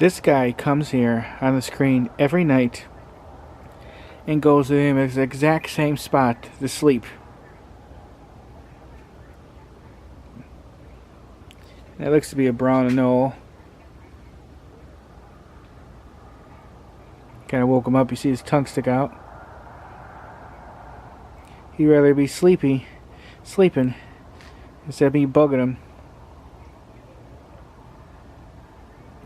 This guy comes here on the screen every night and goes to him at the exact same spot to sleep. That looks to be a brown anole. Kind of woke him up. You see his tongue stick out. He'd rather be sleeping instead of me bugging him.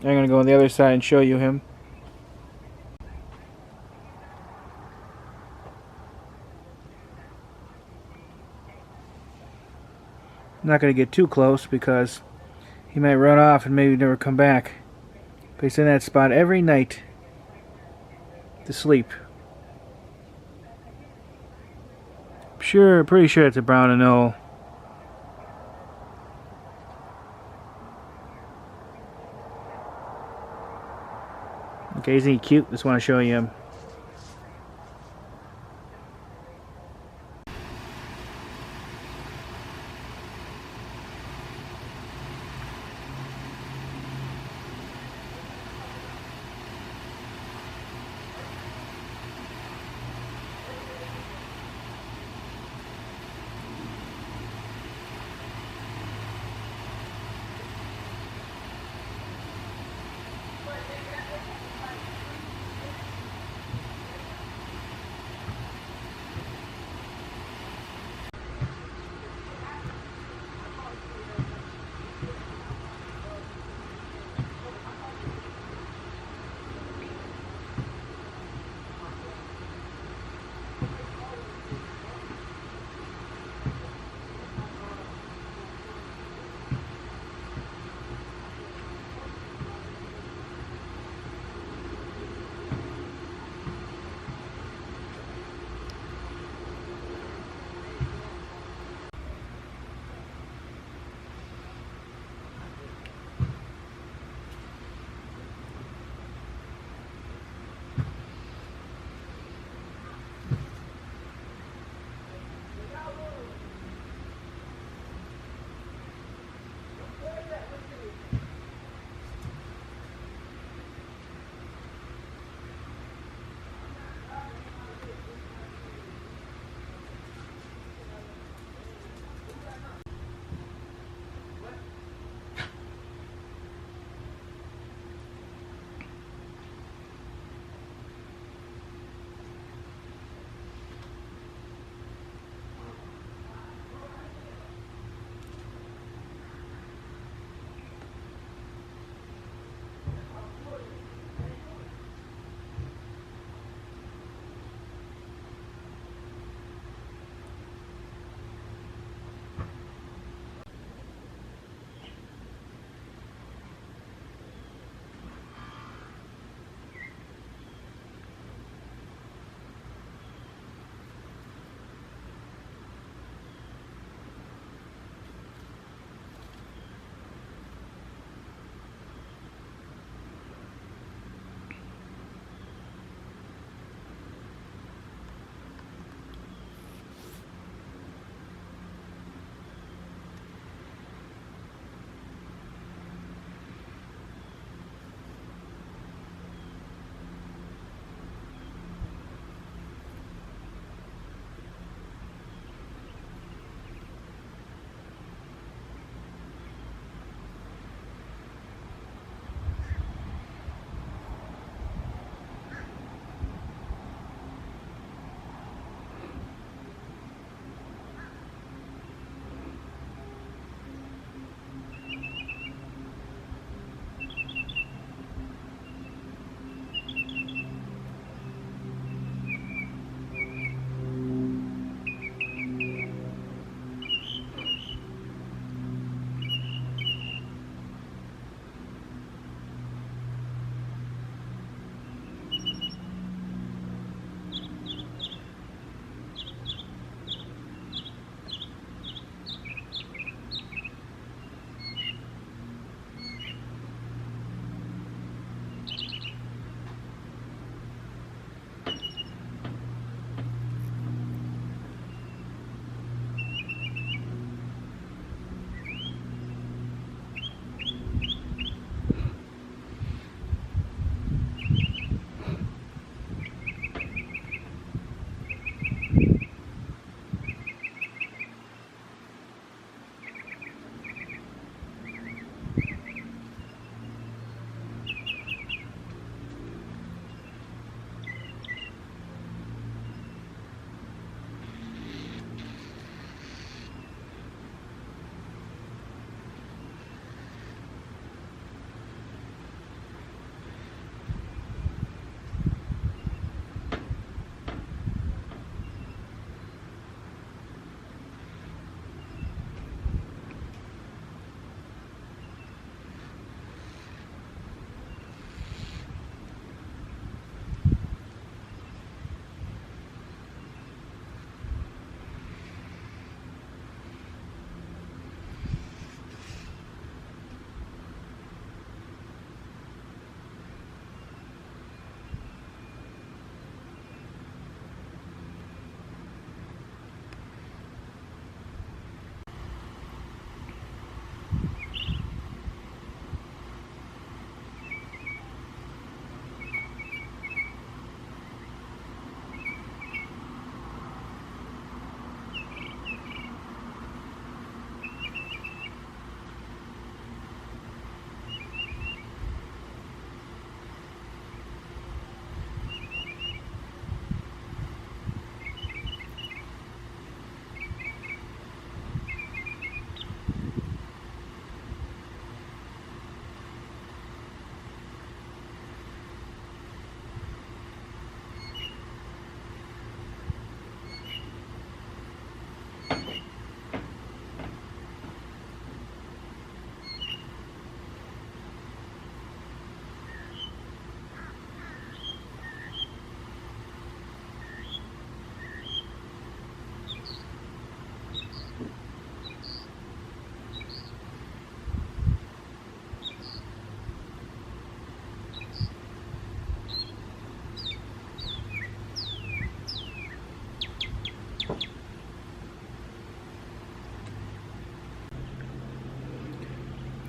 I'm going to go on the other side and show you him. I'm not going to get too close because he might run off and maybe never come back. But he's in that spot every night to sleep. Pretty sure it's a brown anole. Okay, isn't he cute? Just want to show you him.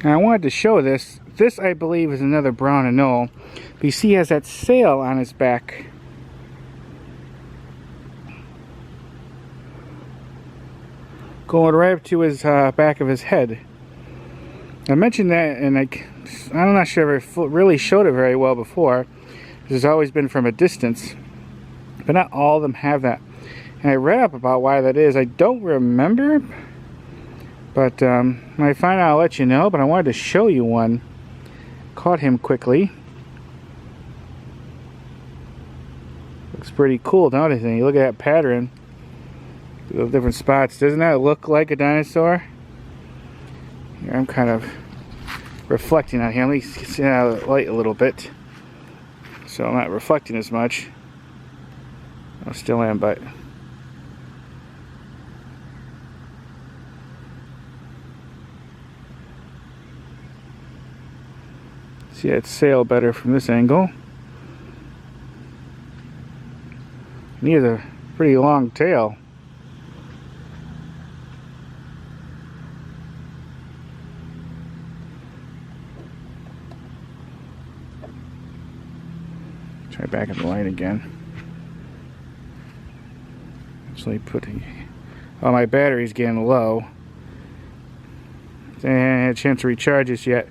Now, I wanted to show this. This, I believe, is another brown anole. But you see he has that sail on his back. Going right up to his back of his head. I mentioned that, and I'm not sure if I really showed it very well before. It's always been from a distance. But not all of them have that. And I read up about why that is. I don't remember. But when I find out, I'll let you know. But I wanted to show you one. Caught him quickly. Looks pretty cool, don't you think? You look at that pattern. The different spots. Doesn't that look like a dinosaur? Here, I'm kind of reflecting on here. Let me see out of the light a little bit. So I'm not reflecting as much. I still am, but... see that sail better from this angle. And he has a pretty long tail. Try back in the light again. Actually putting... oh, my battery's getting low. I haven't had a chance to recharge this yet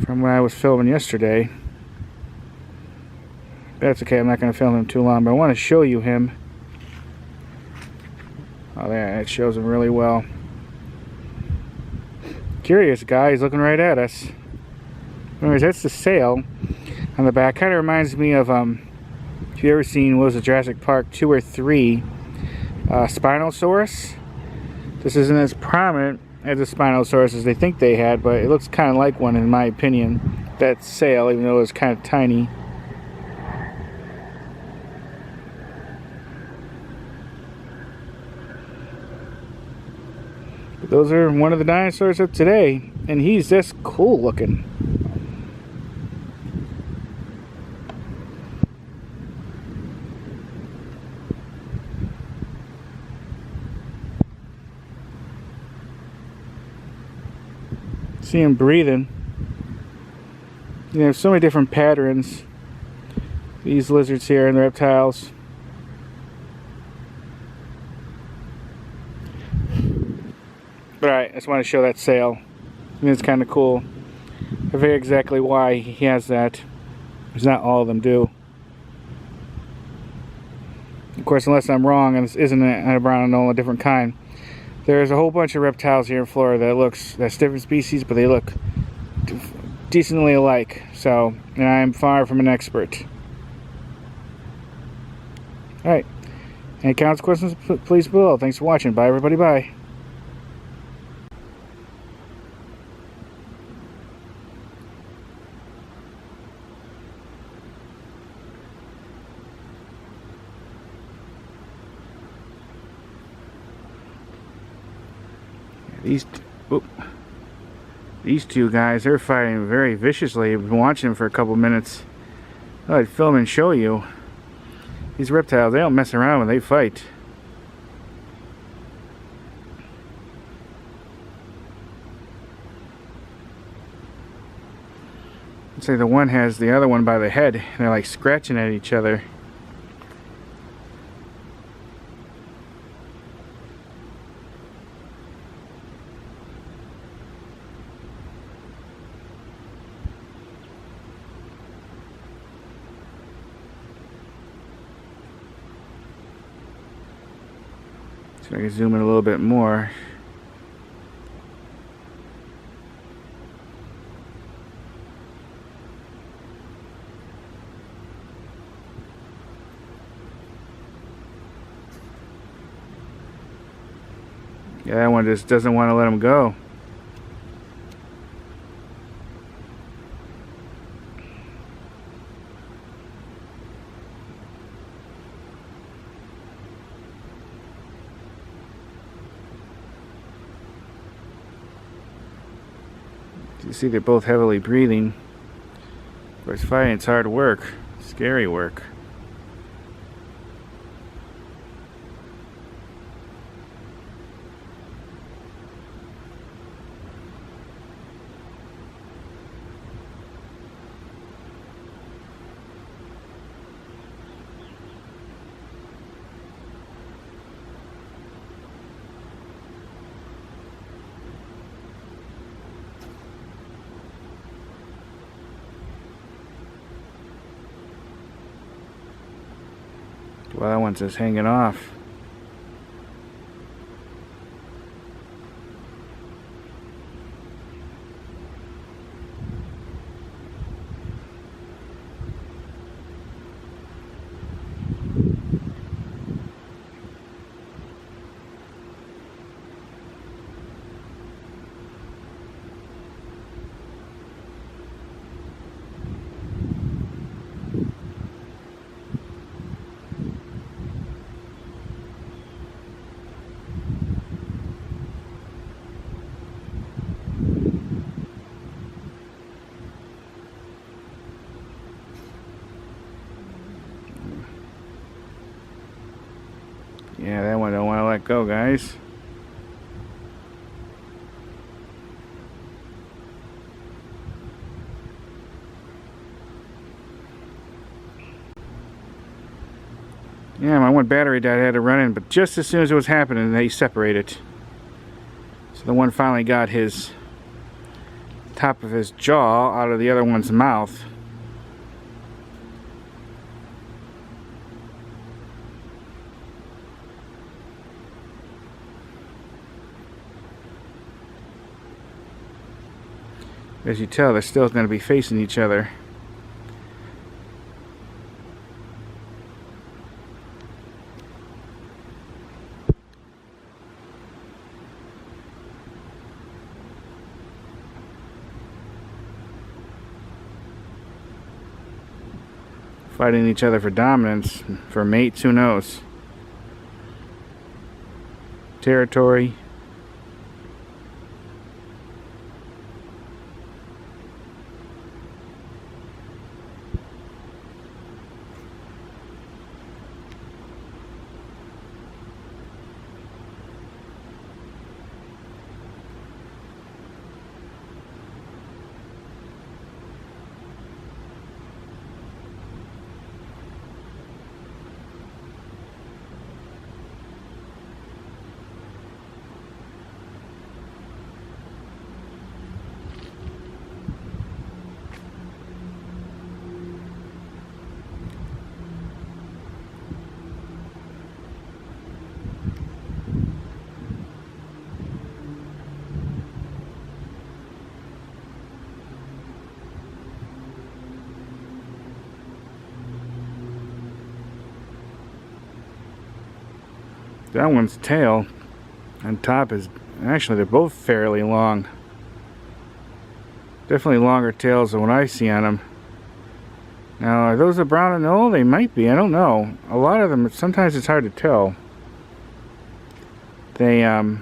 from when I was filming yesterday. That's okay, I'm not going to film him too long, but I want to show you him. Oh, there, it shows him really well. Curious guy, he's looking right at us. Anyways, that's the sail on the back. Kind of reminds me of, if you ever seen, what was it, Jurassic Park 2 or 3, Spinosaurus. This isn't as prominent as the Spinosaurus as they think they had, but it looks kind of like one in my opinion. That sail, even though it's kind of tiny. But those are one of the dinosaurs of today, and he's just cool looking. See him breathing. You have so many different patterns. These lizards here and the reptiles. But alright, I just want to show that sail. I think it's kind of cool. I forget exactly why he has that. Because not all of them do. Of course, unless I'm wrong and this isn't a brown anole, a different kind. There's a whole bunch of reptiles here in Florida that's different species, but they look decently alike. So, and I'm far from an expert. Alright. Any comments, questions, please below. Thanks for watching. Bye, everybody. Bye. These two guys, they're fighting very viciously. I've been watching them for a couple minutes. I'd film and show you. These reptiles, they don't mess around when they fight. Looks like the one has the other one by the head. And they're like scratching at each other. So I can zoom in a little bit more. Yeah, that one just doesn't want to let him go. You see they're both heavily breathing. Of course, fighting, it's hard work. Scary work. Well, that one's just hanging off. Yeah, that one don't want to let go, guys. Yeah, my one battery died. I had to run in, but just as soon as it was happening, they separated. So the one finally got his top of his jaw out of the other one's mouth. As you tell, they're still going to be facing each other. Fighting each other for dominance, for mates, who knows? Territory. That one's tail on top is, actually they're both fairly long. Definitely longer tails than what I see on them. Now, are those a brown and no? They might be, I don't know. A lot of them, sometimes it's hard to tell. There's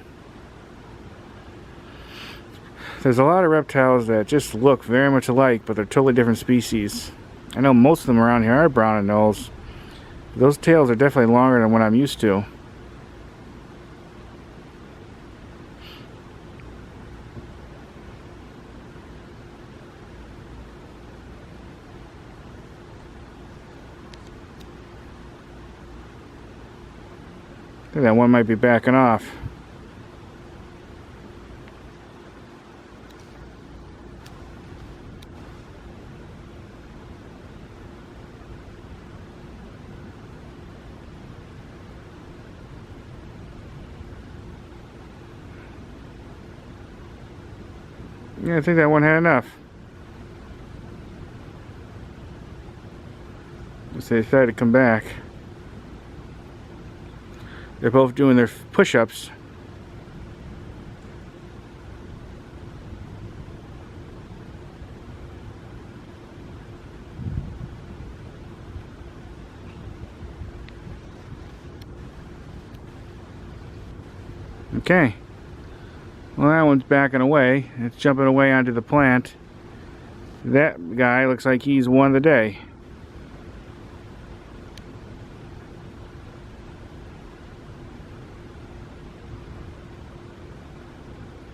a lot of reptiles that just look very much alike, but they're totally different species. I know most of them around here are brown and nulls. Those tails are definitely longer than what I'm used to. I think that one might be backing off. Yeah, I think that one had enough. Just they decided to come back. They're both doing their push-ups. Okay. Well, that one's backing away. It's jumping away onto the plant. That guy looks like he's won the day.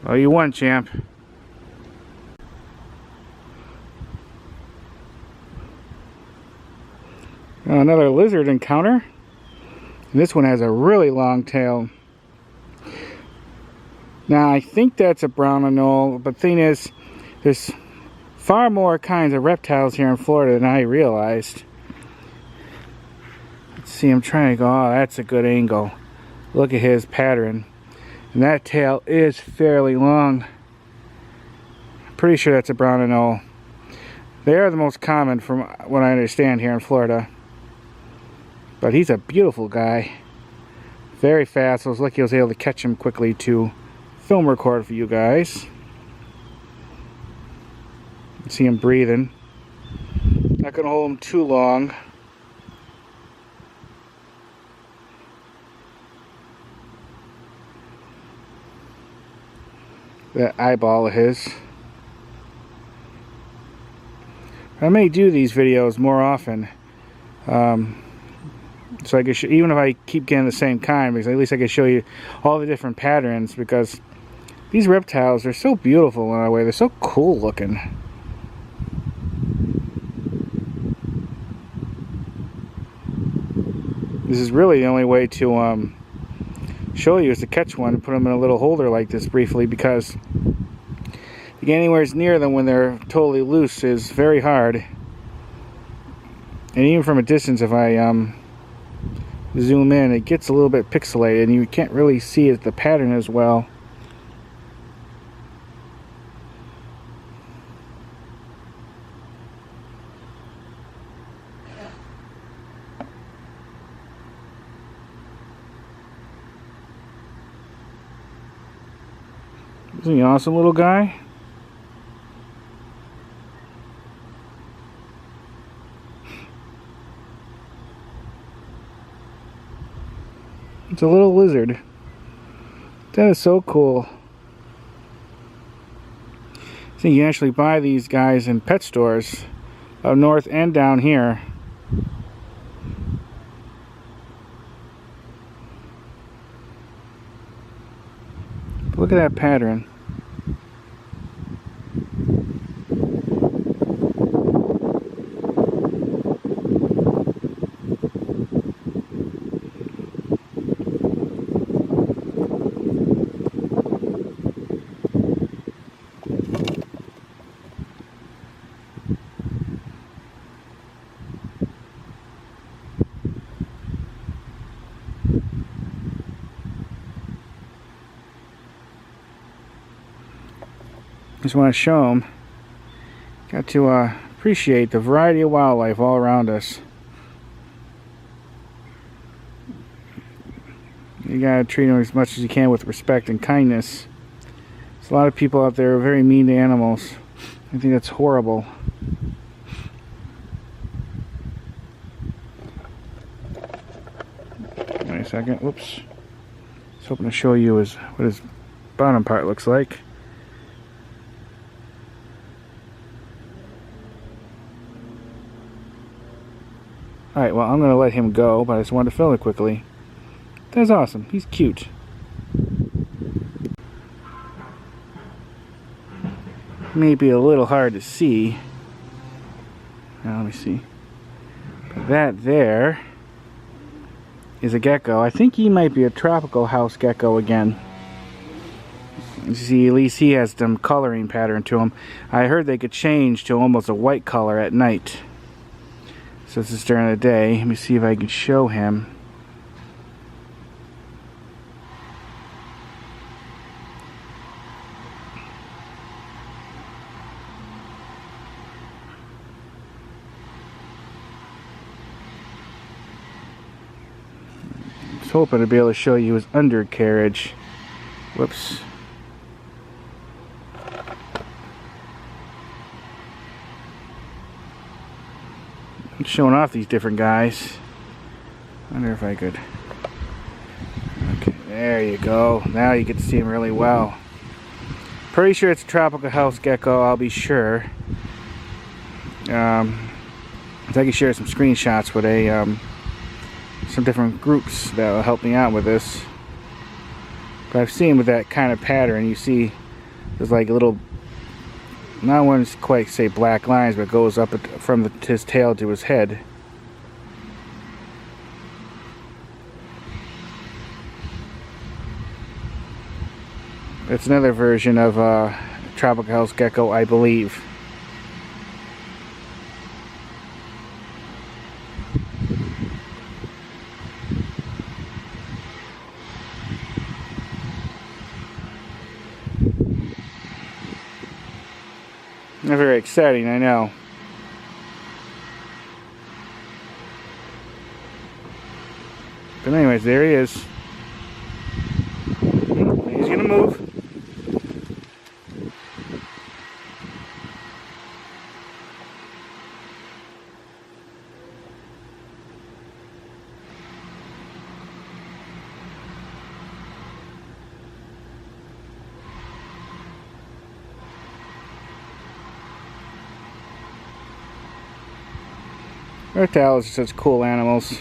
Oh, you won, champ. Another lizard encounter. And this one has a really long tail. Now, I think that's a brown anole, but the thing is, there's far more kinds of reptiles here in Florida than I realized. Let's see, I'm trying to go, oh, that's a good angle. Look at his pattern. And that tail is fairly long. Pretty sure that's a brown and owl. They are the most common from what I understand here in Florida. But he's a beautiful guy. Very fast. I was lucky I was able to catch him quickly to film record for you guys. You see him breathing. Not going to hold him too long. That eyeball of his. I may do these videos more often, so I can show, even if I keep getting the same kind, because at least I can show you all the different patterns, because these reptiles are so beautiful in a way. They're so cool looking. This is really the only way to show you is to catch one and put them in a little holder like this briefly, because to get anywhere near them when they're totally loose is very hard. And even from a distance, if I zoom in, it gets a little bit pixelated and you can't really see the pattern as well. Isn't he an awesome little guy? It's a little lizard. That is so cool. So you can actually buy these guys in pet stores up north and down here. Look at that pattern. Just want to show them. Got to appreciate the variety of wildlife all around us. You gotta treat them as much as you can with respect and kindness. There's a lot of people out there who are very mean to animals. I think that's horrible. Wait a second. Whoops. I was hoping to show you what his bottom part looks like. Alright, well, I'm going to let him go, but I just wanted to film it quickly. That's awesome. He's cute. Maybe a little hard to see. Now, let me see. But that there is a gecko. I think he might be a tropical house gecko again. You see, at least he has some coloring pattern to him. I heard they could change to almost a white color at night. So this is during the day. Let me see if I can show him. I was hoping to be able to show you his undercarriage. Whoops. I'm showing off these different guys. I wonder if I could. Okay, there you go. Now you get to see him really well. Pretty sure it's a tropical house gecko, I'll be sure. I can share some screenshots with some different groups that will help me out with this. But I've seen with that kind of pattern, you see there's like a little, not one quite say black lines, but it goes up from his tail to his head. It's another version of tropical house gecko, I believe. Not very exciting, I know. But anyways, there he is. He's gonna move. Reptiles are such cool animals.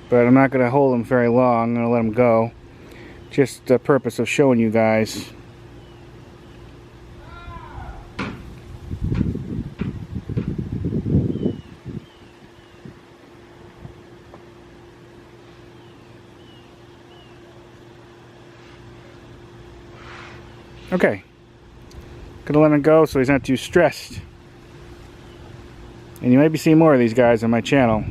But I'm not going to hold them very long. I'm going to let them go. Just the purpose of showing you guys. Okay. Gonna let him go so he's not too stressed. And you might be seeing more of these guys on my channel.